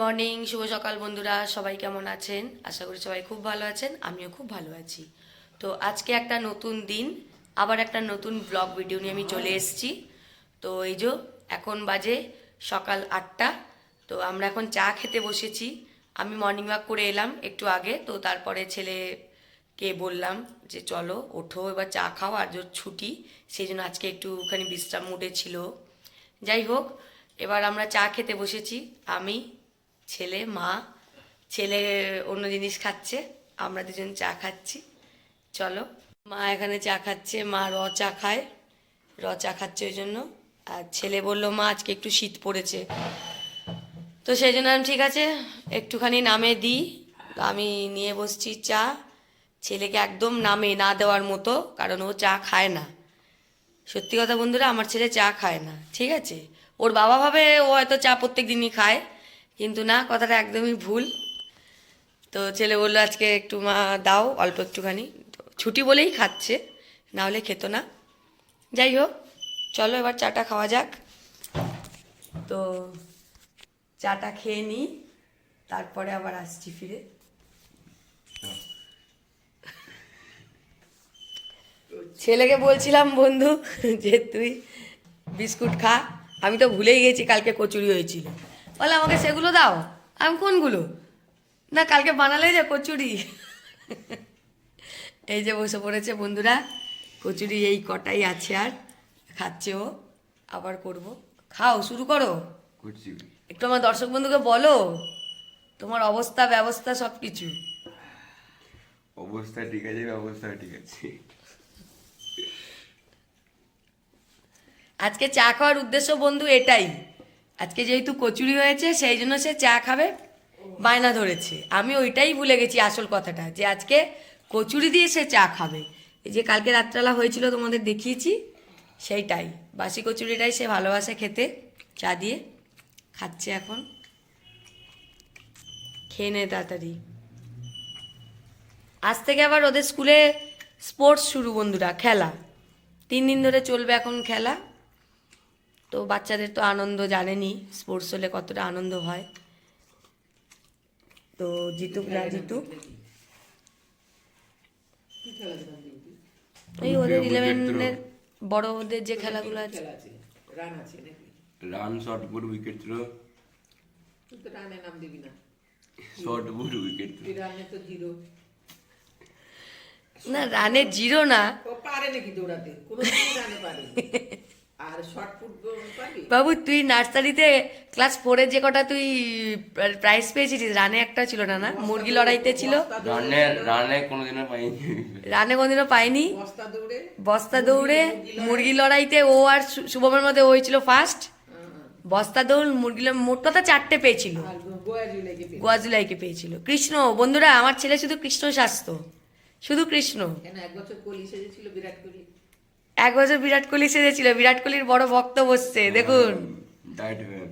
Morning, শুভ সকাল বন্ধুরা। সবাই কেমন আছেন? আশা করি সবাই খুব ভালো আছেন, আমিও খুব ভালো আছি। তো আজকে একটা নতুন দিন, আবার একটা নতুন ব্লগ ভিডিও নিয়ে আমি চলে এসেছি। তো এই যে এখন বাজে সকাল 8টা। তো আমরা এখন চা খেতে বসেছি। আমি মর্নিং ওয়াক করে এলাম একটু আগে, তো তারপরে ছেলেকে বললাম যে চলো ওঠো এবার চা খাও, আর যে ছুটি সেই জন্য আজকে একটুখানি বিশ্রাম মুডে ছিল। যাই হোক, এবার আমরা চা খেতে বসেছি। আমি, ছেলে, মা। ছেলে অন্য জিনিস খাচ্ছে, আমরা দুজন চা খাচ্ছি। চলো, মা এখানে চা খাচ্ছে, মা চা খায়, চা খাচ্ছে ওই জন্য। আর ছেলে বললো মা আজকে একটু শীত পড়েছে, তো সেই জন্য আমি ঠিক আছে একটুখানি নামে দিই। আমি নিয়ে বসছি চা। ছেলেকে একদম নামে না দেওয়ার মতো, কারণ ও চা খায় না। সত্যি কথা বন্ধুরা, আমার ছেলে চা খায় না, ঠিক আছে। ওর বাবা ভাবে ও হয়তো চা প্রত্যেক দিনই খায়, কিন্তু না, কথাটা একদমই ভুল। তো ছেলে বললো আজকে একটু মা দাও অল্প একটুখানি, তো ছুটি বলেই খাচ্ছে, না হলে খেত না। যাই হোক, চলো এবার চাটা খাওয়া যাক। তো চাটা খেয়ে নিই, তারপরে আবার আসছি ফিরে। ছেলেকে বলছিলাম বন্ধু যে তুই বিস্কুট খা, আমি তো ভুলেই গেছি কালকে কচুরি হয়েছিল। বলে আমাকে সেগুলো দাও। আমি কোনগুলো? না কালকে বানালে যে কচুরি। এই যে বসে পড়েছে বন্ধুরা, কচুরি এই কটাই আছে, আর খাচ্ছে ও। আবার করব, খাও শুরু করো। একটু আমার দর্শক বন্ধুকে বলো তোমার অবস্থা ব্যবস্থা সব কিছু। অবস্থা ঠিক আছে, ব্যবস্থা ঠিক আছে। আজকে চা খাওয়ার উদ্দেশ্য বন্ধু এটাই, আজকে যেহেতু কচুরি হয়েছে সেই জন্য সে চা খাবে বায়না ধরেছে। আমি ওইটাই ভুলে গেছি আসল কথাটা, যে আজকে কচুরি দিয়ে সে চা খাবে। এই যে কালকে রাত্রেবেলা হয়েছিল তোমাদের দেখিয়েছি, সেইটাই বাসি কচুরিটাই সে ভালোবাসে খেতে, চা দিয়ে খাচ্ছে এখন। খেয়ে নে তাড়াতাড়ি। আজ থেকে আবার ওদের স্কুলে স্পোর্টস শুরু বন্ধুরা, খেলা 3 দিন ধরে চলবে এখন খেলা। তো বাচ্চাদের তো আনন্দ জানেনি, স্পোর্টস হলে কতটা আনন্দ হয়। তো জিতুক না জিতুক, এই ওদের 11-এর বড়দের যে খেলাগুলো আছে। Run, short put, wicket throw. তুই তো রানে নাম দিবি না। Short put, wicket throw. তুই রানে তো জিরো। না রানে জিরো না ও পারে নাকি দৌড়াতে? কোনো রানে পারে। আর শর্ট পুট পারবি? বাবু, তুই নার্সারিতে ক্লাস 4-এ যে কটা তুই প্রাইজ পেয়েছিলিস, রানে একটা ছিল না? না মুরগি লড়াইতে ছিল। রানে কোনোদিনও পাইনি। রানে কোনদিনও পাইনি। বস্তা দৌড়ে, বস্তা দৌড়ে, মুরগি লড়াইতে ও আর শুভমের মধ্যে ওই ছিল ফার্স্ট। বস্তা দৌড়, মুরগি মোট কথা 4টে পেয়েছিল। আর গোয়া জুলেকে পেয়ে। গোয়াজুলাইকে পেয়েছিল। কৃষ্ণ বন্ধুরা, আমার ছেলে শুধু কৃষ্ণ স্বাস্থ্য, শুধু কৃষ্ণ। কেন এক বছর কোহলি সেজেছিল বিরাট কোহলি। 1 বছর বিরাট কোহলি সেজেছিল, বিরাট কোহলির বড় ভক্ত বসছে দেখুন। ডায়েট হয়ে।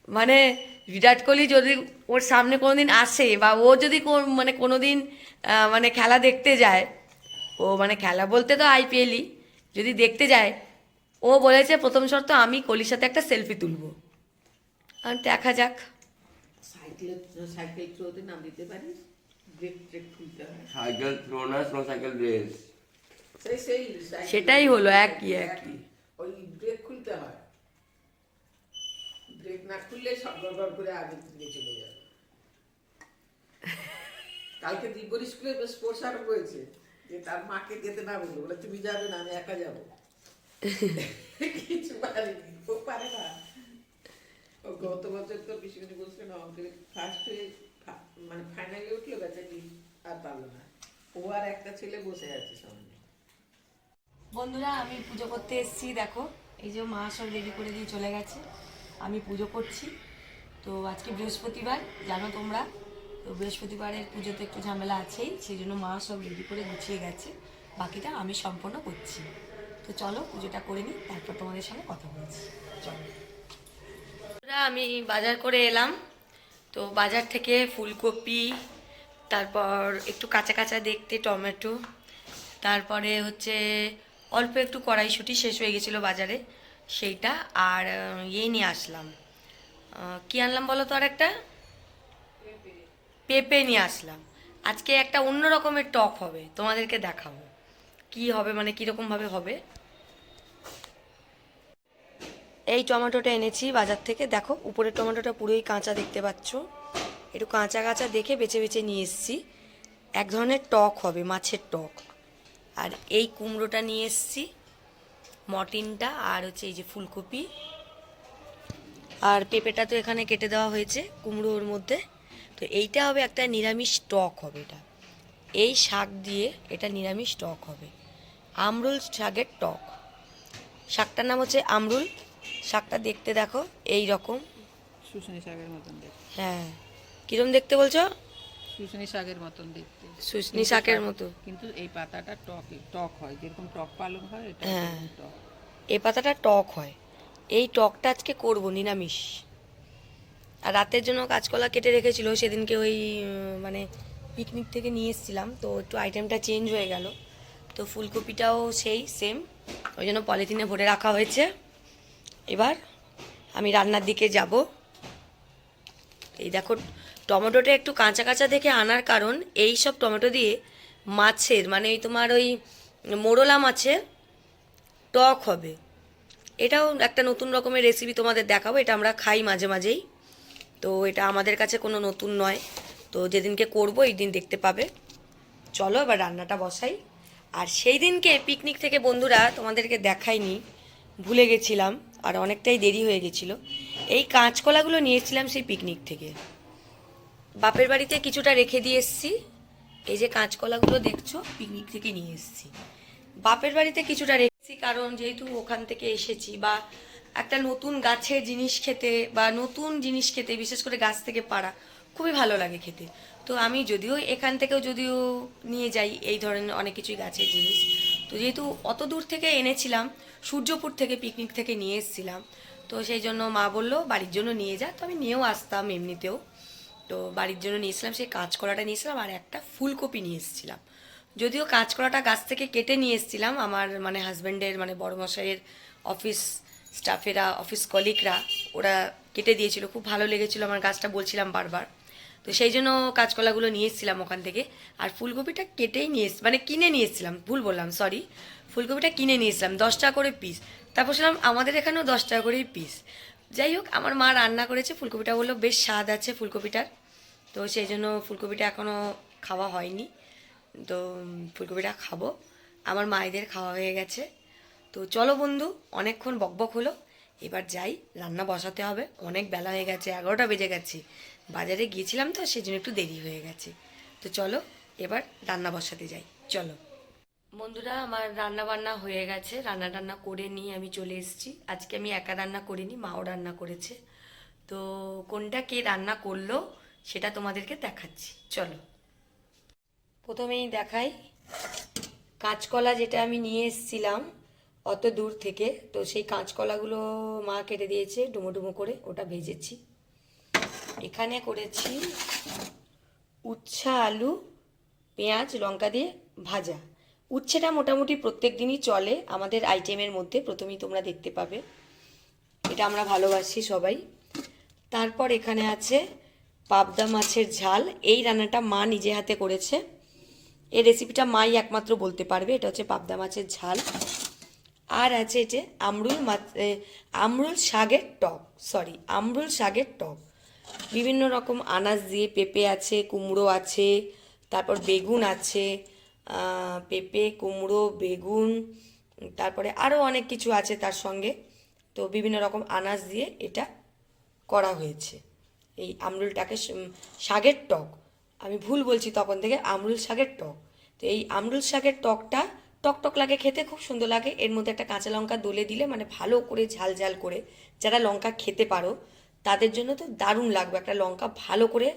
মানে বিরাট কোহলি যদি ওর সামনে কোনোদিন আসে, বা ও যদি মানে কোনোদিন মানে খেলা দেখতে যায়, ও মানে খেলা বলতে তো আইপিএলই যদি দেখতে যায়, ও বলেছে প্রথম শর্ত আমি কোহলির সাথে একটা সেলফি তুলবো। আর দেখা যাক। সাইকেল থ্রোতে নাম দিতে পারিস। ব্রেক ট্রেক খুলতে হয়। সাইকেল থ্রো না, স্লো সাইকেল রেস। সেই সেটাই হলো একই একই। ওই ব্রেক খুলতে হয়। ব্রেক না খুললে সব গড়বড় করে আগে দিকে চলে যাবে। কালকে দিব্যর স্কুলে স্পোর্টস আরম্ভ হয়েছে, যে তার মাকে যেতে না বললো, বলে তুমি যাবে না আমি একা যাবো। কিছু পারেনি, ও পারে না। ও গত বছর তো পিসিমণি বলছিল না, আমাকে ফার্স্ট হয়ে মানে ফাইনালে উঠলো, বেচারি আর পারলো না। ও আর একটা ছেলে বসে আছে সামনে। বন্ধুরা, আমি পুজো করতে এসেছি, দেখো এই যে মা সব রেডি করে দিয়ে চলে গেছে, আমি পুজো করছি। তো আজকে বৃহস্পতিবার জানো তোমরা, তো বৃহস্পতিবারের পুজোতে একটু ঝামেলা আছেই, সেই জন্য মা সব রেডি করে গুছিয়ে গেছে, বাকিটা আমি সম্পন্ন করছি। তো চলো পুজোটা করে নিই, তারপর তোমাদের সঙ্গে কথা বলছি। চলো, আমি বাজার করে এলাম। তো বাজার থেকে ফুলকপি, তারপর একটু কাঁচা কাঁচা দেখতে টমেটো, তারপরে হচ্ছে অল্প একটু কড়াইশুঁটি শেষ হয়ে গেছিলো বাজারে, সেইটা আর ইয়ে নিয়ে আসলাম, কি আনলাম বলো তো, আর একটা পেঁপে নিয়ে আসলাম। আজকে একটা অন্য রকমের টক হবে, তোমাদেরকে দেখাবো কি হবে, মানে কীরকমভাবে হবে। এই টমেটোটা এনেছি বাজার থেকে, দেখো উপরের টমেটোটা পুরোই কাঁচা দেখতে পাচ্ছ, একটু কাঁচা কাঁচা দেখে বেছে বেছে নিয়ে এসেছি। এক ধরনের টক হবে, মাছের টক। আর এই কুমড়োটা নিয়ে এসেছি, মটনটা, আর হচ্ছে এই যে ফুলকপি, আর পেঁপেটা তো এখানে কেটে দেওয়া হয়েছে কুমড়োর মধ্যে। তো এইটা হবে একটা নিরামিষ টক হবে এটা, এই শাক দিয়ে এটা নিরামিষ টক হবে, আমরুল শাকের টক। শাকটার নাম হচ্ছে আমরুল। শাকটা দেখতে দেখো এই রকম। শুশনি শাকের মতন দেখতে। হ্যাঁ, কিরম দেখতে বলছো? শুশনি শাকের মতন দেখতে। শুশনি শাকের মতো, কিন্তু এই পাতাটা টক হয়, যেরকম টক পালং হয় এটা হ্যাঁ টক। এই পাতাটা টক হয়। এই টকটা আজকে করব নিরামিষ। আর রাতের জন্য কাঁচকলা কেটে রেখেছিল সেদিনকে, ওই মানে পিকনিক থেকে নিয়ে এসেছিলাম, তো একটু আইটেমটা চেঞ্জ হয়ে গেল। তো ফুলকপিটাও সেই সেম, ওই জন্য পলিথিনে ভরে রাখা হয়েছে। এবার আমি রান্নার দিকে যাব। এই দেখো টমেটোটা একটু কাঁচা কাঁচা দেখে আনার কারণ, এই সব টমেটো দিয়ে মাছের, মানে এই তোমার ওই মোরলা মাছের টক হবে। এটাও একটা নতুন রকমের রেসিপি তোমাদের দেখাবো, এটা আমরা খাই মাঝে মাঝেই, তো এটা আমাদের কাছে কোনো নতুন নয়। তো যেদিনকে করবো এই দিন দেখতে পাবে। চলো এবার রান্নাটা বসাই। আর সেই দিনকে পিকনিক থেকে বন্ধুরা তোমাদেরকে দেখাইনি, ভুলে গেছিলাম, আর অনেকটাই দেরি হয়ে গেছিলো। এই কাঁচকলাগুলো নিয়েছিলাম সেই পিকনিক থেকে, বাপের বাড়িতে কিছুটা রেখে দিয়ে এসেছি। এই যে কাঁচকলাগুলো দেখছো পিকনিক থেকে নিয়ে এসেছি, বাপের বাড়িতে কিছুটা রেখেছি, কারণ যেহেতু ওখান থেকে এসেছি, বা একটা নতুন গাছের জিনিস খেতে, বা নতুন জিনিস খেতে, বিশেষ করে গাছ থেকে পাড়া, খুবই ভালো লাগে খেতে। তো আমি যদিও এখান থেকেও যদিও নিয়ে যাই এই ধরনের অনেক কিছুই গাছের জিনিস, তো যেহেতু অত দূর থেকে এনেছিলাম, সূর্যপুর থেকে পিকনিক থেকে নিয়ে এসেছিলাম, তো সেই জন্য মা বললো বাড়ির জন্য নিয়ে যা, তো আমি নিয়েও আসতাম এমনিতেও। তো বাড়ির জন্য নিয়েছিলাম সেই কাঁচকলাটা নিয়েছিলাম, আর একটা ফুলকপি নিয়ে এসেছিলাম। যদিও কাঁচকলাটা গাছ থেকে কেটে নিয়ে এসেছিলাম, আমার মানে হাজব্যান্ডের মানে বড়মশাইয়ের অফিস স্টাফেরা, অফিস কলিগরা, ওরা কেটে দিয়েছিল, খুব ভালো লেগেছিলো আমার গাছটা, বলছিলাম বারবার। তো সেই জন্য কাঁচকলাগুলো নিয়ে এসেছিলাম ওখান থেকে। আর ফুলকপিটা কেটেই নিয়ে মানে কিনে নিয়ে এসেছিলাম, ভুল বললাম, সরি, ফুলকপিটা কিনে নিয়ে এসেছিলাম 10 টাকা করে পিস। তারপর শুনলাম আমাদের এখানেও 10 টাকা করেই পিস। যাই হোক, আমার মা রান্না করেছে, ফুলকপিটা বললো বেশ স্বাদ আছে ফুলকপিটার, তো সেই জন্য ফুলকপিটা এখনও খাওয়া হয়নি। তো ফুলকপিটা খাবো, আমার মায়েদের খাওয়া হয়ে গেছে। তো চলো বন্ধু, অনেকক্ষণ বকবক হলো, এবার যাই, রান্না বসাতে হবে, অনেক বেলা হয়ে গেছে, 11টা বেজে গেছে। বাজারে গিয়েছিলাম তো সেই জন্য একটু দেরি হয়ে গেছে। তো চলো এবার রান্না বসাতে যাই, চলো। বন্ধুরা আমার রান্না বান্না হয়ে গেছে, রান্না টান্না করে নিয়ে আমি চলে এসেছি। আজকে আমি একা রান্না করিনি, মাও রান্না করেছে। তো কোনটা কে রান্না করলো সেটা তোমাদেরকে দেখাচ্ছি, চলো। প্রথমেই দেখাই কাঁচকলা, যেটা আমি নিয়ে এসেছিলাম অত দূর থেকে, তো সেই কাঁচকলাগুলো মা কেটে দিয়েছে ডুমো ডুমো করে, ওটা ভেজেছি। এখানে করেছি উচ্ছে, আলু, পেঁয়াজ, লঙ্কা দিয়ে ভাজা। উচ্ছেটা মোটামুটি প্রত্যেক দিনই চলে আমাদের আইটেমের মধ্যে, প্রথমেই তোমরা দেখতে পাবে, এটা আমরা ভালোবাসি সবাই। তারপর এখানে আছে পাবদা মাছের ঝাল, এই রান্নাটা মা নিজে হাতে করেছে, এই রেসিপিটা মাই একমাত্র বলতে পারবে, এটা হচ্ছে পাবদা মাছের ঝাল। আর আছে এটা আমরুল শাকের টক, আমরুল শাকের টক, বিভিন্ন রকম আনাজ দিয়ে, পেঁপে আছে, কুমড়ো আছে, তারপর বেগুন আছে, পেঁপে, কুমড়ো, বেগুন, তারপরে আরও অনেক কিছু আছে তার সঙ্গে। তো বিভিন্ন রকম আনাজ দিয়ে এটা করা হয়েছে, এই আমরুলটাকে শাকের টক, আমি ভুল বলছি তখন থেকে, আমরুল শাকের টক। তো এই আমরুল শাকের টকটা টকটক লাগে খেতে, খুব সুন্দর লাগে। এর মধ্যে একটা কাঁচা লঙ্কা দলে দিলে, মানে ভালো করে ঝাল ঝাল করে, যারা লঙ্কা খেতে পারো তাদের জন্য তো দারুণ লাগবে, একটা লঙ্কা ভালো করে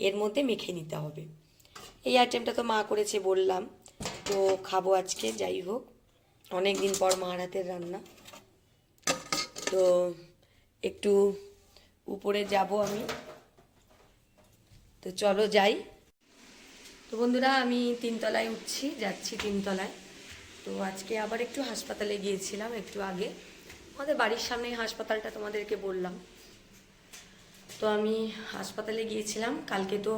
এর মধ্যে মেখে নিতে হবে। এই আইটেমটা তো মা করেছে বললাম, তো খাবো আজকে। যাই হোক, অনেক দিন পর মার হাতের রান্না, তো একটু উপরে যাব আমি, তো চলো যাই। তো বন্ধুরা আমি 3 তলায় উঠছি, যাচ্ছি 3 তলায়। তো আজকে আবার একটু হাসপাতালে গিয়েছিলাম একটু আগে, আমাদের বাড়ির সামনেই হাসপাতালটা, তোমাদেরকে বললাম। তো আমি হাসপাতালে গিয়েছিলাম কালকে, তো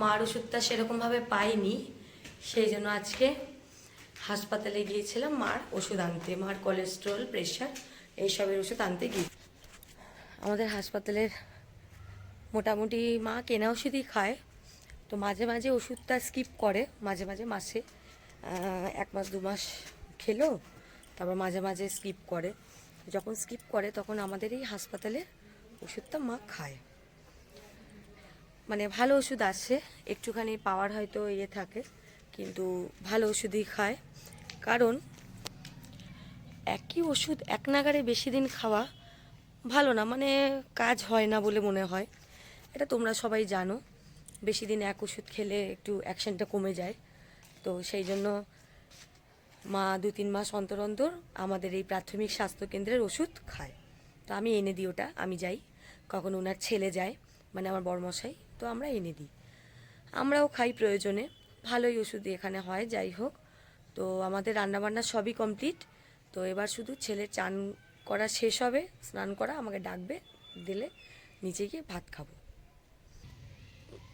মার ওষুধটা সেরকমভাবে পাইনি, সেই জন্য আজকে হাসপাতালে গিয়েছিলাম মার ওষুধ আনতে, মার কোলেস্ট্রল, প্রেশার এইসবের ওষুধ আনতে গিয়ে। আমাদের হাসপাতালের মোটামুটি মা কেনা ওষুধই খায়, তো মাঝে মাঝে ওষুধটা স্কিপ করে, মাঝে মাঝে মাসে 1 মাস 2 মাস খেলো, তারপর মাঝে মাঝে স্কিপ করে। যখন স্কিপ করে তখন আমাদের এই হাসপাতালে ওষুধটা মা খায়। মানে ভালো ওষুধ আসে, একটুখানি পাওয়ার হয়তো থাকে, কিন্তু ভালো ওষুধই খায়। কারণ একই ওষুধ এক নাগারে বেশি দিন খাওয়া ভালো না, মানে কাজ হয় না বলে মনে হয়। এটা তোমরা সবাই জানো, বেশি দিন এক ওষুধ খেলে একটু অ্যাকশনটা কমে যায়। তো সেই জন্য মা 2-3 মাস অন্তর অন্তর আমাদের এই প্রাথমিক স্বাস্থ্যকেন্দ্রের ওষুধ খায়। তো আমি এনে দিই ওটা, আমি যাই, কখন ওনার ছেলে যায়, মানে আমার বড়মশাই, তো আমরা এনে দিই, আমরাও খাই প্রয়োজনে। ভালোই ওষুধ এখানে হয়। যাই হোক, তো আমাদের রান্নাবান্না সবই কমপ্লিট। তো এবার শুধু ছেলের চান করা শেষ হবে, স্নান করা, আমাকে ডাকবে, দিলে নিচে গিয়ে ভাত খাবো।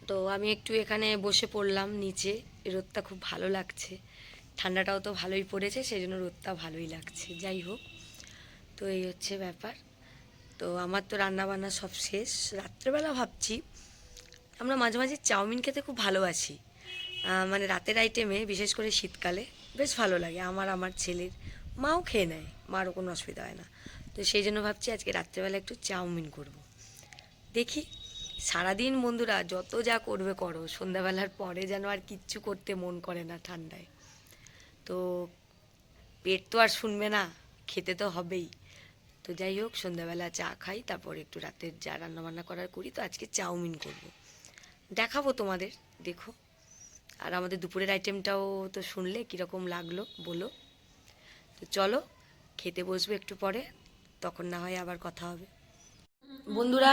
তো আমি একটু এখানে বসে পড়লাম নিচে, রোদটা খুব ভালো লাগছে, ঠান্ডাটাও তো ভালোই পড়েছে, সেই জন্য রোদটা ভালোই লাগছে। যাই হোক, তো এই হচ্ছে ব্যাপার। তো আমার তো রান্নাবান্না সব শেষ। রাত্রেবেলা ভাবছি, আমরা মাঝে মাঝে চাউমিন খেতে খুব ভালোবাসি, মানে রাতের আইটেমে, বিশেষ করে শীতকালে বেশ ভালো লাগে আমার ছেলের, মাও খেয়ে নেয়, মারও কোনো অসুবিধা হয় না। তো সেই জন্য ভাবছি আজকে রাত্রেবেলা একটু চাউমিন করব। দেখি, সারাদিন বন্ধুরা যত যা করবে করো, সন্ধ্যাবেলার পরে যেন আর কিচ্ছু করতে মন করে না ঠান্ডায়। তো পেট তো আর শুনবে না, খেতে তো হবেই। তো যাই হোক, সন্ধ্যাবেলা চা খাই, তারপর একটু রাতের যা রান্নাবান্না করার করি। তো আজকে চাউমিন করব, দেখাবো তোমাদের, দেখো। আর আমাদের দুপুরের আইটেমটাও তো শুনলে কীরকম লাগলো বলো। তো চলো, খেতে বসবো একটু পরে, তখন না হয় আবার কথা হবে। বন্ধুরা,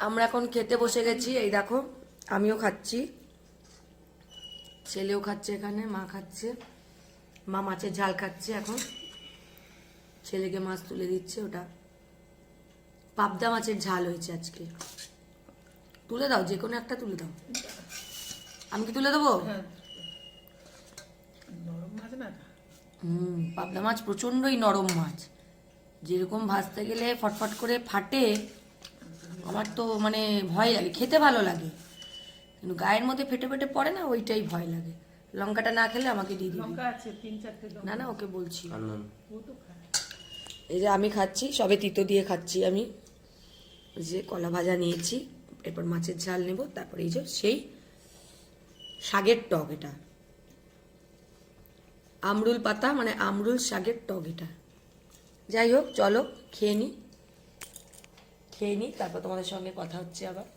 আমরা এখন খেতে বসে গেছি। এই দেখো, আমিও খাচ্ছি, ছেলেও খাচ্ছে, এখানে মা খাচ্ছে, মা মাছের ঝাল খাচ্ছে এখন, ছেলেকে মাছ তুলে দিচ্ছে, ওটা পাবদা মাছের ঝাল হয়েছে আজকে। তুলে দাও, যে কোনো একটা তুলে দাও। আমি কি তুলে দেবো? নরম মাছ না? পাবদা মাছ প্রচণ্ডই নরম মাছ, যেরকম ভাজতে গেলে ফটফট করে ফাটে, আমার তো মানে ভয় লাগে। খেতে ভালো লাগে, কিন্তু গায়ের মধ্যে ফেটে ফেটে পড়ে না, ওইটাই ভয় লাগে। লঙ্কাটা না খেলে আমাকে দিয়ে দিবি। লঙ্কা আছে 3-4টে লঙ্কা। না না, ওকে বলছি। ও তো খায়। এই যে আমি খাচ্ছি, সবে তিতো দিয়ে খাচ্ছি আমি। এই যে কলা ভাজা নিয়েছি, এরপর মাছের ঝাল নেব, তারপর এই যে সেই শাকের টক, এটা আমরুল পাতা, মানে আমরুল শাকের টক এটা। যাই হোক, চলো খেয়ে নিই, তারপর তোমাদের সঙ্গে কথা হচ্ছে আবার।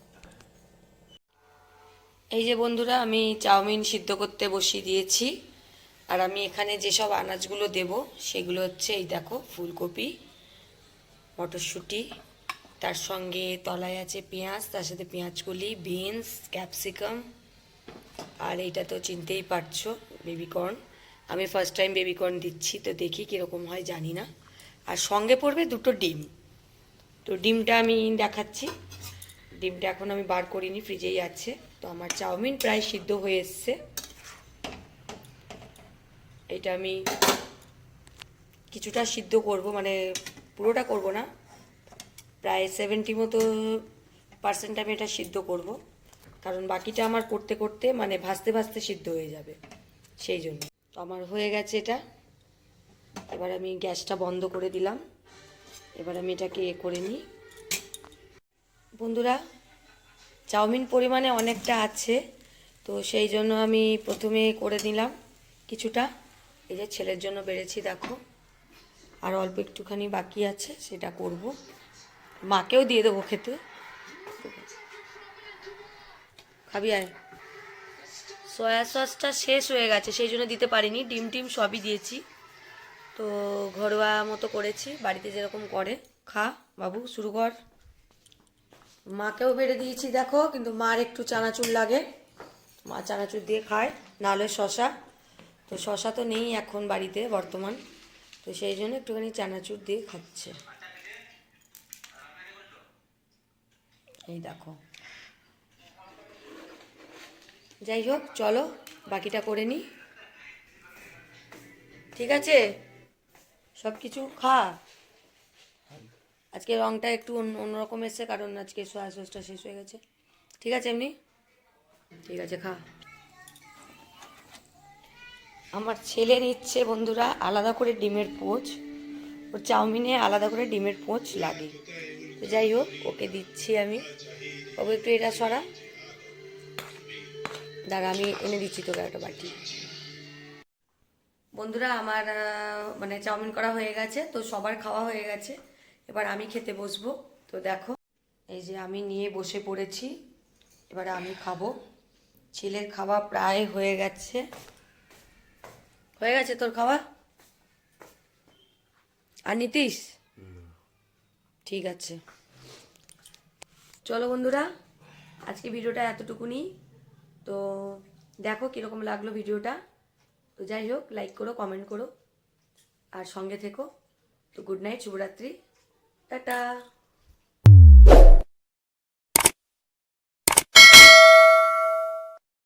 এই যে বন্ধুরা, আমি চাউমিন সিদ্ধ করতে বসিয়ে দিয়েছি। আর আমি এখানে যেসব আনাজগুলো দেব সেগুলো হচ্ছে, এই দেখো, ফুলকপি, মটরশুঁটি, তার সঙ্গে তলায় আছে পেঁয়াজ, তার সাথে পেঁয়াজকলি, বিনস, ক্যাপসিকাম, আর এইটা তো চিনতেই পারছো, বেবিকর্ন। আমি ফার্স্ট টাইম বেবিকর্ন দিচ্ছি, তো দেখি কীরকম হয় জানি না। আর সঙ্গে পড়বে 2টো ডিম। তো ডিমটা আমি দেখাচ্ছি, ডিমটা এখন আমি বার করিনি, ফ্রিজেই আছে। তো আমার চাউমিন প্রায় সিদ্ধ হয়ে এসছে। এটা আমি কিছুটা সিদ্ধ করব, মানে পুরোটা করব না, প্রায় 70% আমি এটা সিদ্ধ করব, কারণ বাকিটা আমার করতে করতে মানে ভাজতে ভাজতে সিদ্ধ হয়ে যাবে, সেই জন্য। তো আমার হয়ে গেছে এটা, এবার আমি গ্যাসটা বন্ধ করে দিলাম। এবার আমি এটাকে করে নিই। বন্ধুরা, চাউমিন পরিমাণে অনেকটা আছে, তো সেই জন্য আমি প্রথমে করে নিলাম কিছুটা। এই যে ছেলের জন্য বেড়েছি, দেখো, আর অল্প একটুখানি বাকি আছে, সেটা করব, মাকেও দিয়ে দেবো খেতে। খাবি আয়। সয়া সসটা শেষ হয়ে গেছে, সেই জন্য দিতে পারিনি, ডিম টিম সবই দিয়েছি। তো ঘরোয়া মতো করেছি, বাড়িতে যেরকম করে। খা বাবু, শুরু কর। মাকেও বেড়ে দিয়েছি দেখো, কিন্তু মার একটু চানাচুর লাগে, মা চানাচুর দিয়ে খায়, নাহলে শশা। তো শশা তো নেই এখন বাড়িতে বর্তমান, তো সেই জন্য একটুখানি চানাচুর দিয়ে খাচ্ছে। এই দেখো, যাই হোক চলো বাকিটা করে নিই, ঠিক আছে? সব কিছু খা। আজকে রঙটা একটু অন্যরকম এসছে, কারণ আজকে সয়া সসটা শেষ হয়ে গেছে। ঠিক আছে এমনি, ঠিক আছে খা। আমার ছেলে নিচ্ছে বন্ধুরা আলাদা করে ডিমের পোচ, ওর চাউমিনে আলাদা করে ডিমের পোচ লাগে। তো যাই হোক ওকে দিচ্ছি আমি। ওকে একটু এটা সরা, দাঁড়া আমি এনে দিচ্ছি তোকে একটা বাটি। বন্ধুরা আমার মানে চাউমিন করা হয়ে গেছে, তো সবার খাওয়া হয়ে গেছে, এবার আমি খেতে বসবো। তো দেখো এই যে আমি নিয়ে বসে পড়েছি, এবারে আমি খাবো। ছেলের খাওয়া প্রায় হয়ে গেছে। হয়ে গেছে তোর খাওয়া? আর নিতিস? ঠিক আছে, চলো বন্ধুরা আজকে ভিডিওটা এতটুকুনি। তো দেখো কীরকম লাগলো ভিডিওটা। তো যাই হোক লাইক করো, কমেন্ট করো, আর সঙ্গে থেকো। তো গুড নাইট, শুভরাত্রি, টাটা।